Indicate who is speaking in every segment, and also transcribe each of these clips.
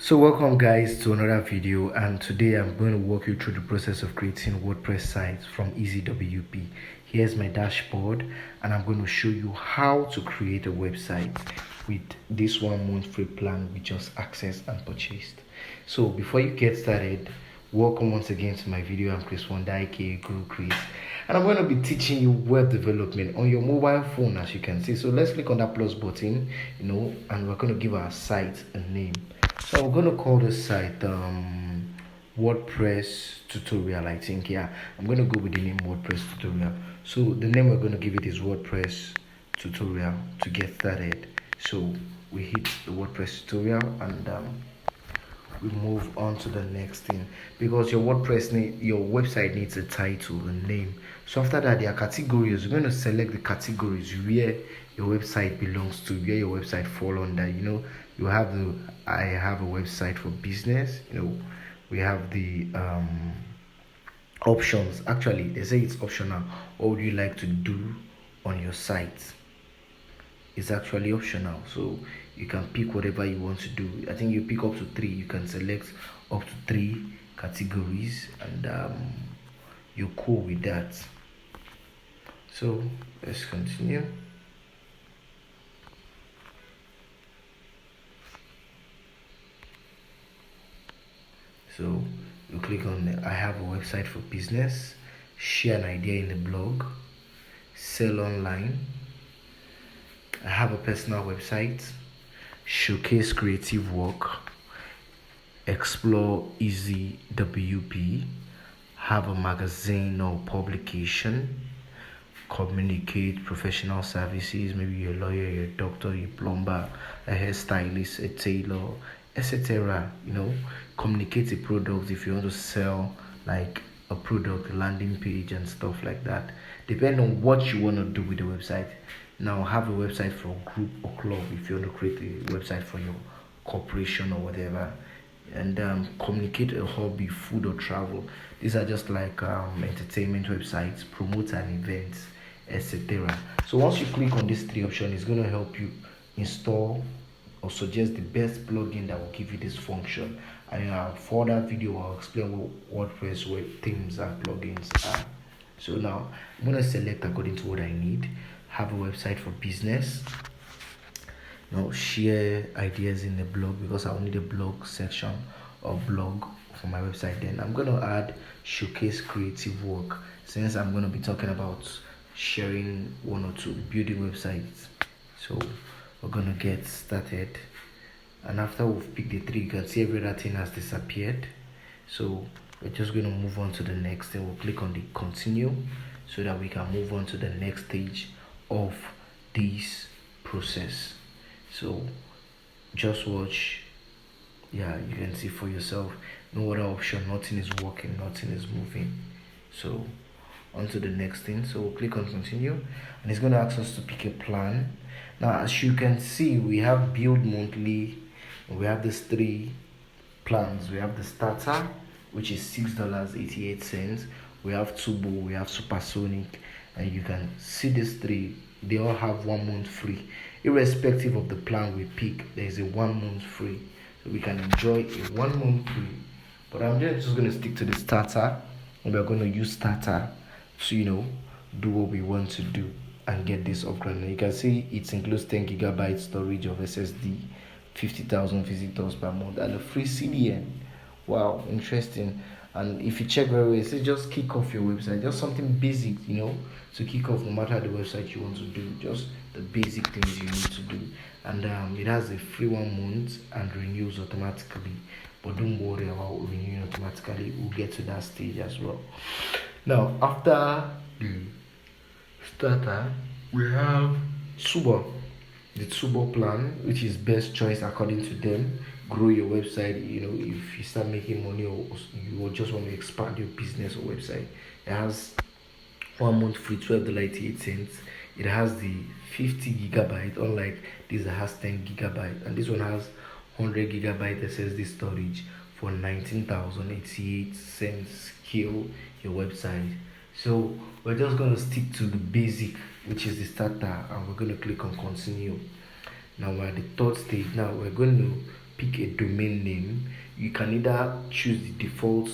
Speaker 1: So welcome guys to another video, and today I'm going to walk you through the process of creating WordPress sites from Easywp. Here's my dashboard and I'm going to show you how to create a website with this 1 month free plan we just accessed and purchased. So before you get started, welcome once again to my video. I'm Chris Wonder, aka Guru Chris, and I'm going to be teaching you web development on your mobile phone, as you can see. So let's click on that plus button, and we're going to give our site a name. So we're going to call this site WordPress tutorial. I think, yeah, I'm going to go with the name WordPress tutorial. So the name we're going to give it is WordPress tutorial to get started. So we hit the WordPress tutorial and we move on to the next thing, because your your website needs a title, a name. So after that, there are categories. You're going to select the categories where your website belongs to, where your website fall under. You have I have a website for business. We have the options. Actually, they say it's optional. What would you like to do on your site? It's actually optional, so you can pick whatever you want to do. I think you pick up to 3. You can select up to 3 categories, and you're cool with that. So let's continue. So you click on I have a website for business, share an idea in the blog, sell online, I have a personal website, showcase creative work, explore Easywp, have a magazine or publication, communicate professional services. Maybe you're a lawyer, you're a doctor, you're a plumber, a hairstylist, a tailor, etc. Communicate a product if you want to sell like a product, a landing page and stuff like that. Depending on what you want to do with the website. Now have a website for a group or club if you want to create a website for your corporation or whatever. And communicate a hobby, food or travel. These are just like entertainment websites, promote an event, etc. So once you click on these 3 options, it's going to help you install or suggest the best plugin that will give you this function. And for that video, I'll explain what WordPress web themes and plugins are. So now I'm going to select according to what I need. Have a website for business. Now share ideas in the blog, because I'll need a blog section or blog for my website. Then I'm going to add showcase creative work, since I'm going to be talking about sharing 1 or 2 building websites. So we're going to get started, and after we've picked the 3, you can see every other thing has disappeared. So we're just going to move on to the next thing. We'll click on the continue so that we can move on to the next stage of this process. So just watch. Yeah, you can see for yourself. No other option, nothing is working, nothing is moving. So on to the next thing. So we'll click on continue, and it's going to ask us to pick a plan. Now as you can see, we have build monthly, and we have these 3 plans. We have the starter, which is $6.88. We have turbo, we have supersonic, and you can see these 3. They all have 1 month free. Irrespective of the plan we pick, there is a 1 month free, so we can enjoy a 1 month free. But I'm just going to stick to the starter, and we're going to use starter to do what we want to do and get this upgrade. And you can see it includes 10 GB storage of SSD, 50,000 visitors per month, and a free CDN. Wow, interesting. And if you check very well, it says just kick off your website, just something basic, to kick off no matter the website you want to do, just the basic things you need to do. And it has a free 1 month and renews automatically, but don't worry about renewing automatically. We'll get to that stage as well. Now after the starter, we have Subo, the Subo plan, which is best choice according to them. Grow your website. If you start making money, or you just want to expand your business or website, it has 1 month free, $12.88. It has the 50 GB, unlike this that has 10 GB, and this one has 100 GB SSD storage for 19,088 cents. Kill your website. So we're just going to stick to the basic, which is the starter, and we're going to click on continue. Now we're at the 3rd stage. Now we're going to pick a domain name, you can either choose the default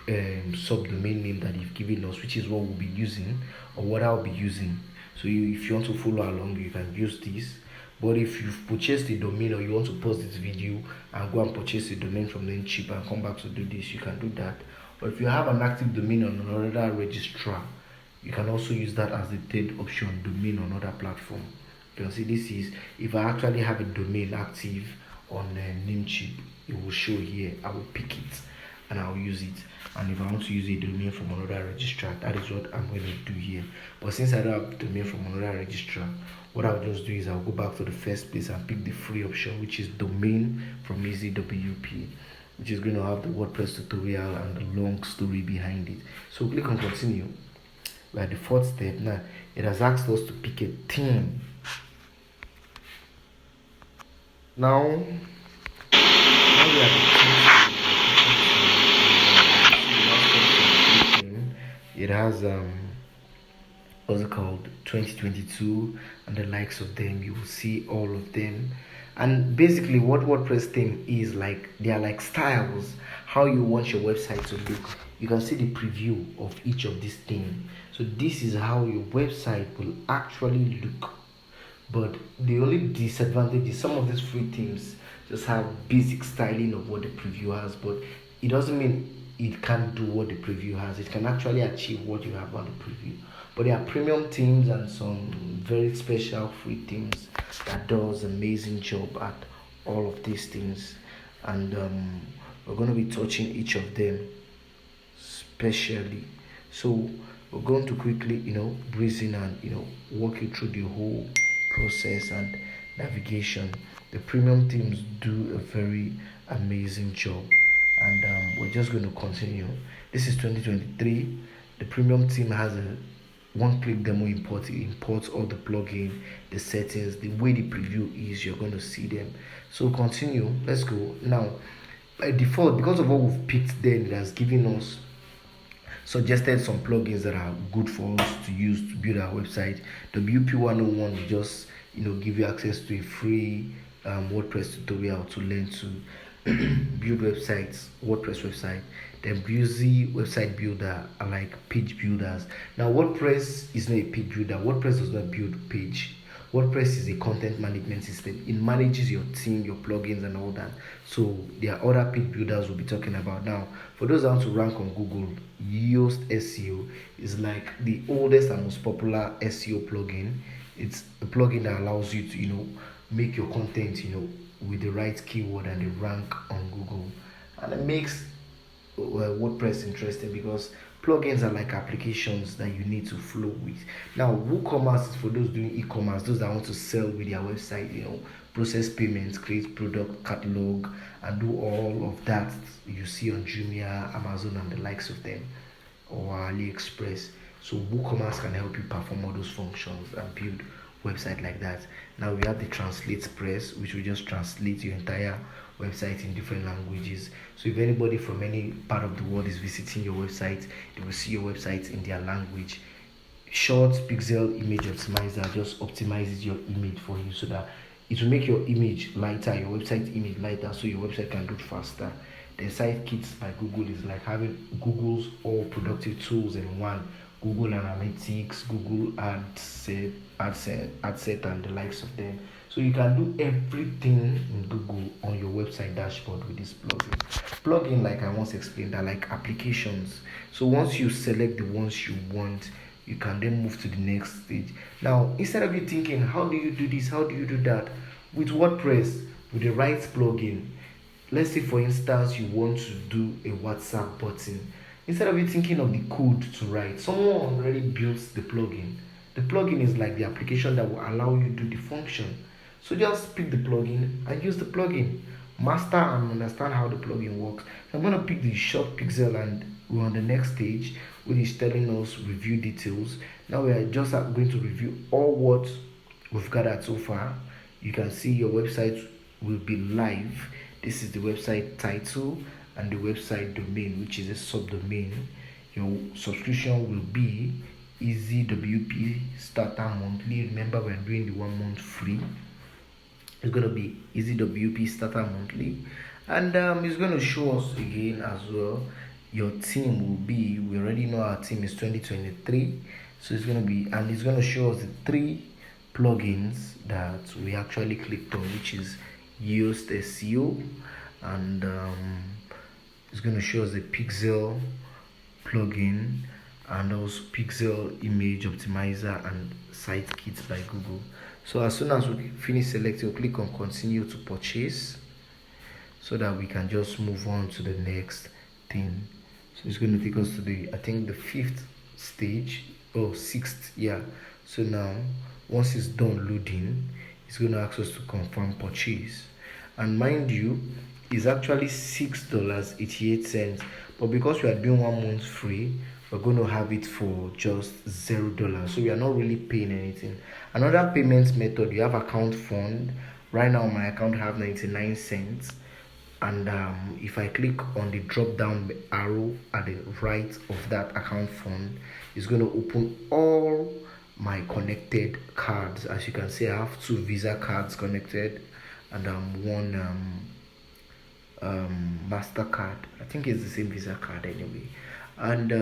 Speaker 1: subdomain name that you've given us, which is what we'll be using or what I'll be using. So if you want to follow along, you can use this. But if you've purchased a domain or you want to pause this video and go and purchase a domain from Namecheap and come back to do this, you can do that. Or if you have an active domain on another registrar, you can also use that as the third option, domain on another platform. You can see this is if I actually have a domain active on Namecheap, it will show here. I will pick it and I'll use it. And if I want to use a domain from another registrar, that is what I'm going to do here. But since I don't have a domain from another registrar, what I'll just do is I'll go back to the first place and pick the free option, which is domain from Easywp, which is going to have the WordPress tutorial and the long story behind it. So click on continue. We're at the fourth step. Now it has asked us to pick a theme. Now we are it has what's it called, 2022 and the likes of them. You will see all of them, and basically what WordPress theme is like, they are like styles, how you want your website to look. You can see the preview of each of these themes. So this is how your website will actually look. But the only disadvantage is some of these free themes just have basic styling of what the preview has, but it doesn't mean it can't do what the preview has. It can actually achieve what you have on the preview. But there are premium themes and some very special free themes that does amazing job at all of these things, and we're going to be touching each of them specially. So we're going to quickly breeze in and walk you through the whole process and navigation. The premium themes do a very amazing job, and we're just going to continue. This is 2023. The premium theme has a one-click demo import. It imports all the plugin, the settings, the way the preview is. You're going to see them. So continue. Let's go. Now by default, because of what we've picked, then it has given us suggested some plugins that are good for us to use to build our website. WP 101 will just give you access to a free WordPress tutorial to learn to build websites, WordPress website. Then Busy Website Builder are like page builders. Now WordPress is not a page builder. WordPress does not build page. WordPress is a content management system. It manages your theme, your plugins, and all that. So there are other page builders we'll be talking about. Now, for those that want to rank on Google, Yoast SEO is like the oldest and most popular SEO plugin. It's a plugin that allows you to make your content with the right keyword and the rank on Google, and it makes WordPress interesting because plugins are like applications that you need to flow with. Now WooCommerce is for those doing e-commerce, those that want to sell with their website, process payments, create product catalog, and do all of that you see on Jumia, Amazon, and the likes of them, or AliExpress. So WooCommerce can help you perform all those functions and build website like that. Now we have the Translate Press, which will just translate your entire website in different languages. So if anybody from any part of the world is visiting your website, they will see your website in their language. Short Pixel Image Optimizer just optimizes your image for you so that it will make your image lighter, your website image lighter, so your website can load faster. The Site Kits by Google is like having Google's all productive tools in one. Google Analytics, Google AdSet, and the likes of them. So you can do everything in Google on your website dashboard with this plugin. Plugin, like I once explained, are like applications. So once you select the ones you want, you can then move to the next stage. Now, instead of you thinking, how do you do this? How do you do that? With WordPress, with the right plugin, let's say for instance, you want to do a WhatsApp button. Instead of you thinking of the code to write, someone already built the plugin. The plugin is like the application that will allow you to do the function. So just pick the plugin and use the plugin. Master and understand how the plugin works. I'm going to pick the short pixel and we're on the next stage, which is telling us review details. Now we are just going to review all what we've gathered so far. You can see your website will be live. This is the website title and the website domain, which is a subdomain. Your subscription will be Easywp Starter Monthly. Remember, we're doing the 1 month free. It's going to be Easywp starter monthly, and it's going to show us again as well. Your team will be, we already know our team is 2023, so it's going to be, and it's going to show us the 3 plugins that we actually clicked on, which is Yoast SEO, and it's going to show us the Pixel plugin, and also Pixel Image Optimizer and Site Kits by Google. So as soon as we finish selecting, we'll click on continue to purchase, so that we can just move on to the next thing. So it's going to take us to the, I think, the 5th stage, or 6th, yeah. So now once it's done loading, it's going to ask us to confirm purchase, and mind you, it's actually $6.88, but because we are doing 1 month free, we're going to have it for just $0, so we are not really paying anything. Another payment method, you have account fund. Right now my account have 99 cents, and if I click on the drop down arrow at the right of that account fund, it's going to open all my connected cards. As you can see, I have 2 Visa cards connected, and 1 MasterCard. I think it's the same Visa card anyway. And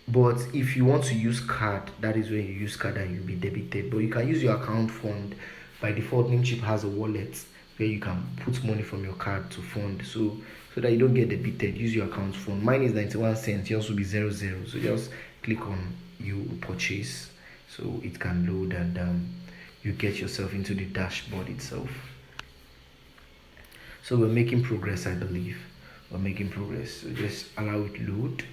Speaker 1: but if you want to use card, that is when you use card and you'll be debited. But you can use your account fund. By default, Namecheap has a wallet where you can put money from your card to fund, so that you don't get debited. Use your account fund. Mine is 91 cents. Yours will be 00. So just click on you purchase, so it can load, and you get yourself into the dashboard itself. So we're making progress, I believe. We're making progress. So just allow it load.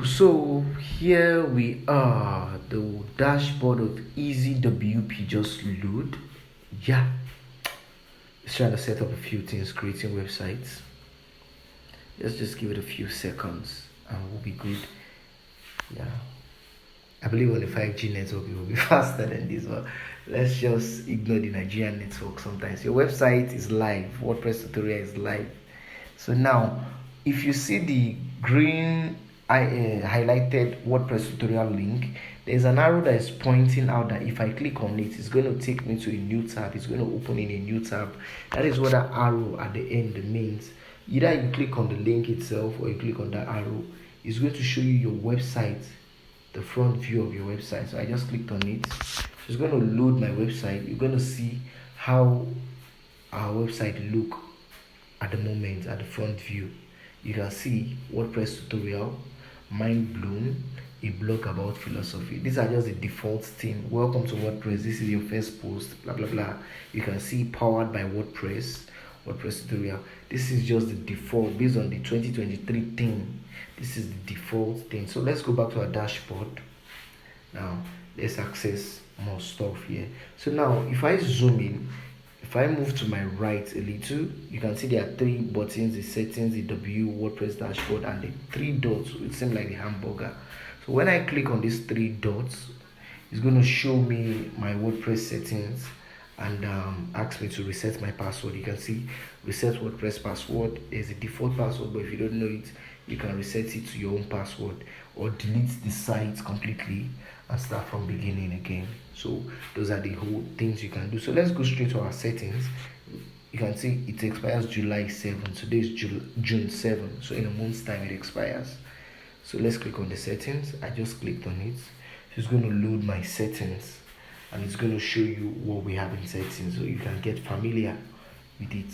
Speaker 1: So here we are. The dashboard of Easywp just load. Yeah. It's trying to set up a few things, creating websites. Let's just give it a few seconds and we'll be good. Yeah. I believe on the 5G network it will be faster than this one. Let's just ignore the Nigerian network sometimes. Your website is live. WordPress tutorial is live. So now, if you see the green highlighted WordPress tutorial link, there's an arrow that is pointing out that if I click on it, it's going to take me to a new tab. It's going to open in a new tab. That is what that arrow at the end means. Either you click on the link itself or you click on that arrow. It's going to show you your website, the front view of your website. So I just clicked on it. So it's going to load my website. You're going to see how our website look at the moment at the front view. You can see WordPress tutorial, mind blown, a blog about philosophy. These are just the default theme. Welcome to WordPress. This is your first post, blah blah blah. You can see powered by WordPress tutorial. This is just the default based on the 2023 theme. This is the default thing. So let's go back to our dashboard. Now let's access more stuff here. So now if I zoom in, if I move to my right a little, you can see there are 3 buttons: the settings, the W, WordPress dashboard, and the 3 dots. It seems like the hamburger. So when I click on these 3 dots, it's going to show me my WordPress settings and ask me to reset my password. You can see reset WordPress password is a default password, but if you don't know it, you can reset it to your own password or delete the site completely and start from beginning again. So those are the whole things you can do. So let's go straight to our settings. You can see it expires July 7. Today is June 7. So in a month's time it expires. So let's click on the settings. I just clicked on it. So it's going to load my settings and it's going to show you what we have in settings, so you can get familiar with it.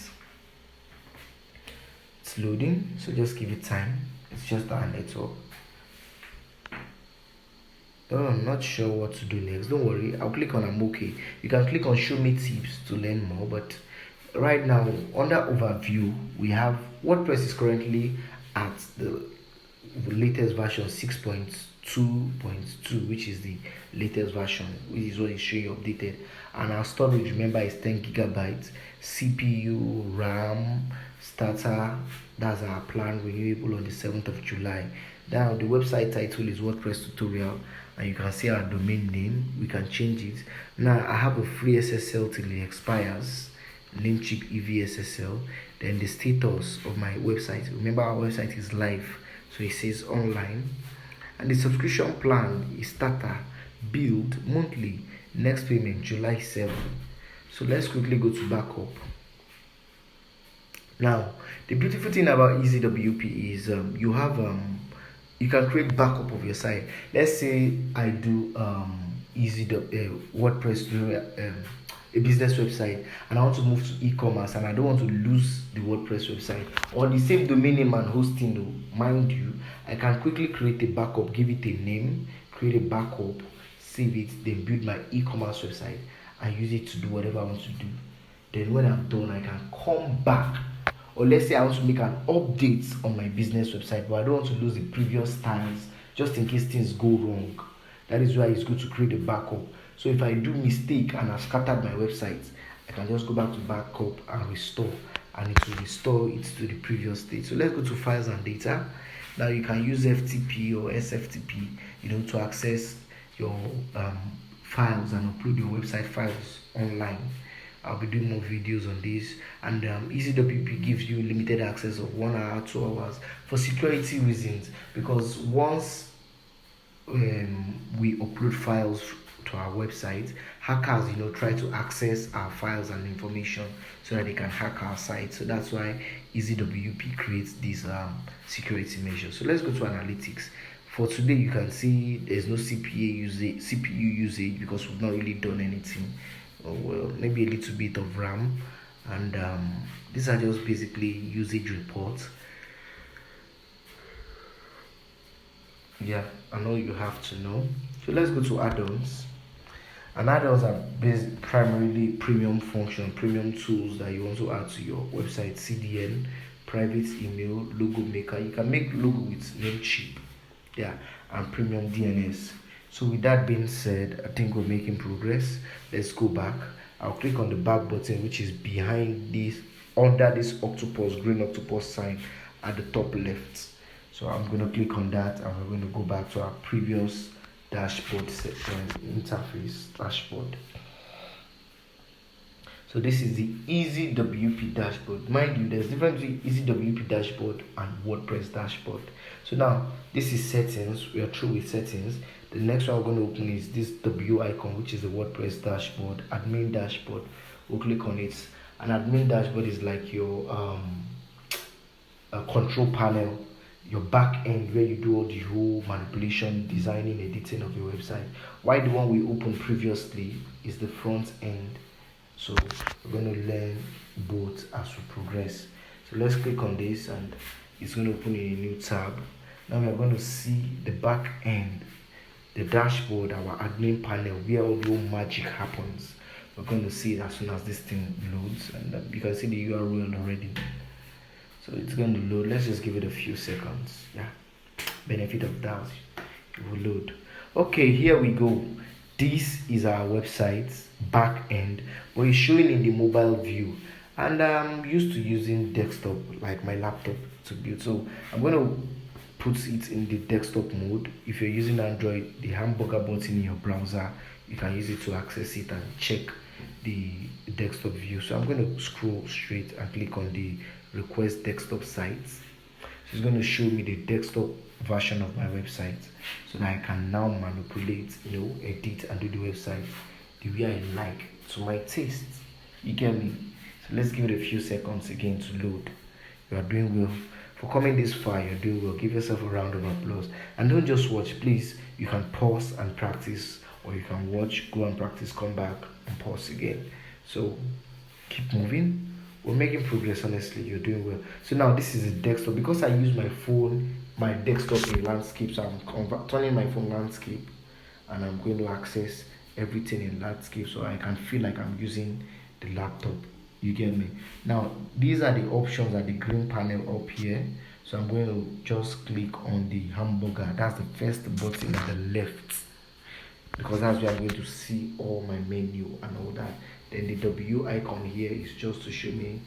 Speaker 1: It's loading, so just give it time. It's just our network. I'm not sure what to do next. Don't worry, I'll click on I'm okay. You can click on show me tips to learn more, but right now under overview we have WordPress is currently at the latest version 6.2.2, which is the latest version, which is what is showing updated, and our storage, remember, is 10 gigabytes. CPU, RAM, starter, that's our plan, renewable on the 7th of July. Now the website title is WordPress tutorial, and you can see our domain name. We can change it. Now I have a free SSL till it expires, Namecheap EVSSL. Then the status of my website, remember our website is live, so it says online. And the subscription plan is starter, build, monthly, Next payment July 7. So let's quickly go to backup. Now, the beautiful thing about Easywp is you can create backup of your site. Let's say I do WordPress, a business website, and I want to move to e-commerce, and I don't want to lose the WordPress website or the same domain name and hosting. Though, mind you, I can quickly create a backup, give it a name, create a backup, save it, then build my e-commerce website and use it to do whatever I want to do. Then when I'm done, I can come back. Or let's say I want to make an update on my business website, but I don't want to lose the previous styles just in case things go wrong. That is why it's good to create a backup. So if I do mistake and I've scattered my website, I can just go back to backup and restore, and it will restore it to the previous state. So let's go to files and data. Now you can use FTP or SFTP, to access your files and upload your website files online. I'll be doing more videos on this, and Easywp gives you limited access of 1 hour, 2 hours for security reasons, because once we upload files to our website, hackers try to access our files and information so that they can hack our site. So that's why Easywp creates these security measures. So let's go to analytics. For today, you can see there's no CPU usage because we've not really done anything. Well, maybe a little bit of RAM, and these are just basically usage reports. Yeah, I know you have to know. So let's go to add-ons. And add-ons are primarily premium function, premium tools that you want to add to your website. CDN, private email, logo maker. You can make logo with Namecheap, and premium DNS. So with that being said, I think we're making progress. Let's go back. I'll click on the back button, which is behind this, under this green octopus sign at the top left. So I'm going to click on that, and we're going to go back to our previous dashboard interface dashboard. So this is the Easywp dashboard. Mind you, there's difference between Easywp dashboard and WordPress dashboard. So now this is settings. We are through with settings. The next one we're going to open is this W icon, which is the WordPress dashboard, admin dashboard. We'll click on it. An admin dashboard is like your control panel, your back end, where you do all the whole manipulation, designing, editing of your website. While the one we opened previously is the front end. So we're going to learn both as we progress. So let's click on this, and it's going to open in a new tab. Now we are going to see the back end, the dashboard, our admin panel, where all the magic happens. We're going to see it as soon as this thing loads, and you can see the URL already. So it's going to load. Let's just give it a few seconds. Benefit of doubt, it will load. Okay, here we go. This is our website back end, but it's showing in the mobile view, and I'm used to using desktop, like my laptop, to build. So I'm going to put it in the desktop mode. If you're using Android, the hamburger button in your browser, you can use it to access it and check the desktop view. So I'm going to scroll straight and click on the request desktop sites. So it's going to show me the desktop version of my website, so that I can now manipulate, edit and do the website the way I like, to my taste. You get me? So let's give it a few seconds again to load. You are doing well. For coming this far, you're doing well. Give yourself a round of applause. And don't just watch, please. You can pause and practice, or you can watch, go and practice, come back and pause again. So keep moving. We're making progress, honestly. You're doing well. So now this is a desktop. Because I use my phone, my desktop in landscape, so I'm turning my phone landscape, and I'm going to access everything in landscape, so I can feel like I'm using the laptop. You get me? Now these are the options at the green panel up here. So I'm going to just click on the hamburger. That's the first button at the left, because that's where I'm going to see all my menu and all that. Then the W icon here is just to show me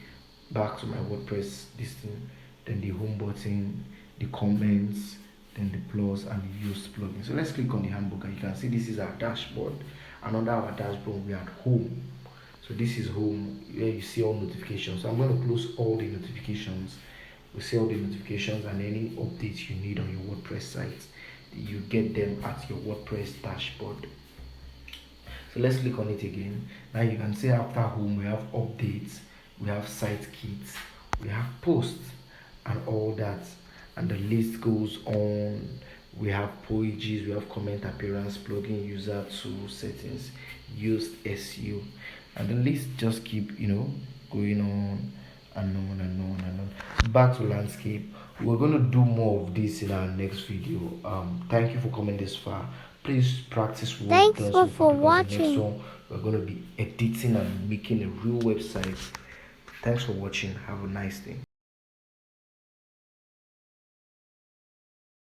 Speaker 1: back to my WordPress this thing. Then the home button, the comments, then the plus and the used plugin. So let's click on the hamburger. You can see this is our dashboard, and under our dashboard we are at home. So this is home, where you see all notifications. So I'm going to close all the notifications. We see all the notifications and any updates you need on your WordPress site. You get them at your WordPress dashboard. So let's click on it again. Now you can see after home we have updates, we have site kits, we have posts and all that, and the list goes on. We have pages, we have comment appearance, plugin user tool settings, used SEO, and the list just keep going on and on and on and on. Back to landscape. We're going to do more of this in our next video. Thank you for coming this far. Please practice what we've
Speaker 2: Thanks
Speaker 1: done so far,
Speaker 2: for
Speaker 1: because the next
Speaker 2: watching.
Speaker 1: one we're going to be editing and making a real website. Thanks for watching. Have a nice day.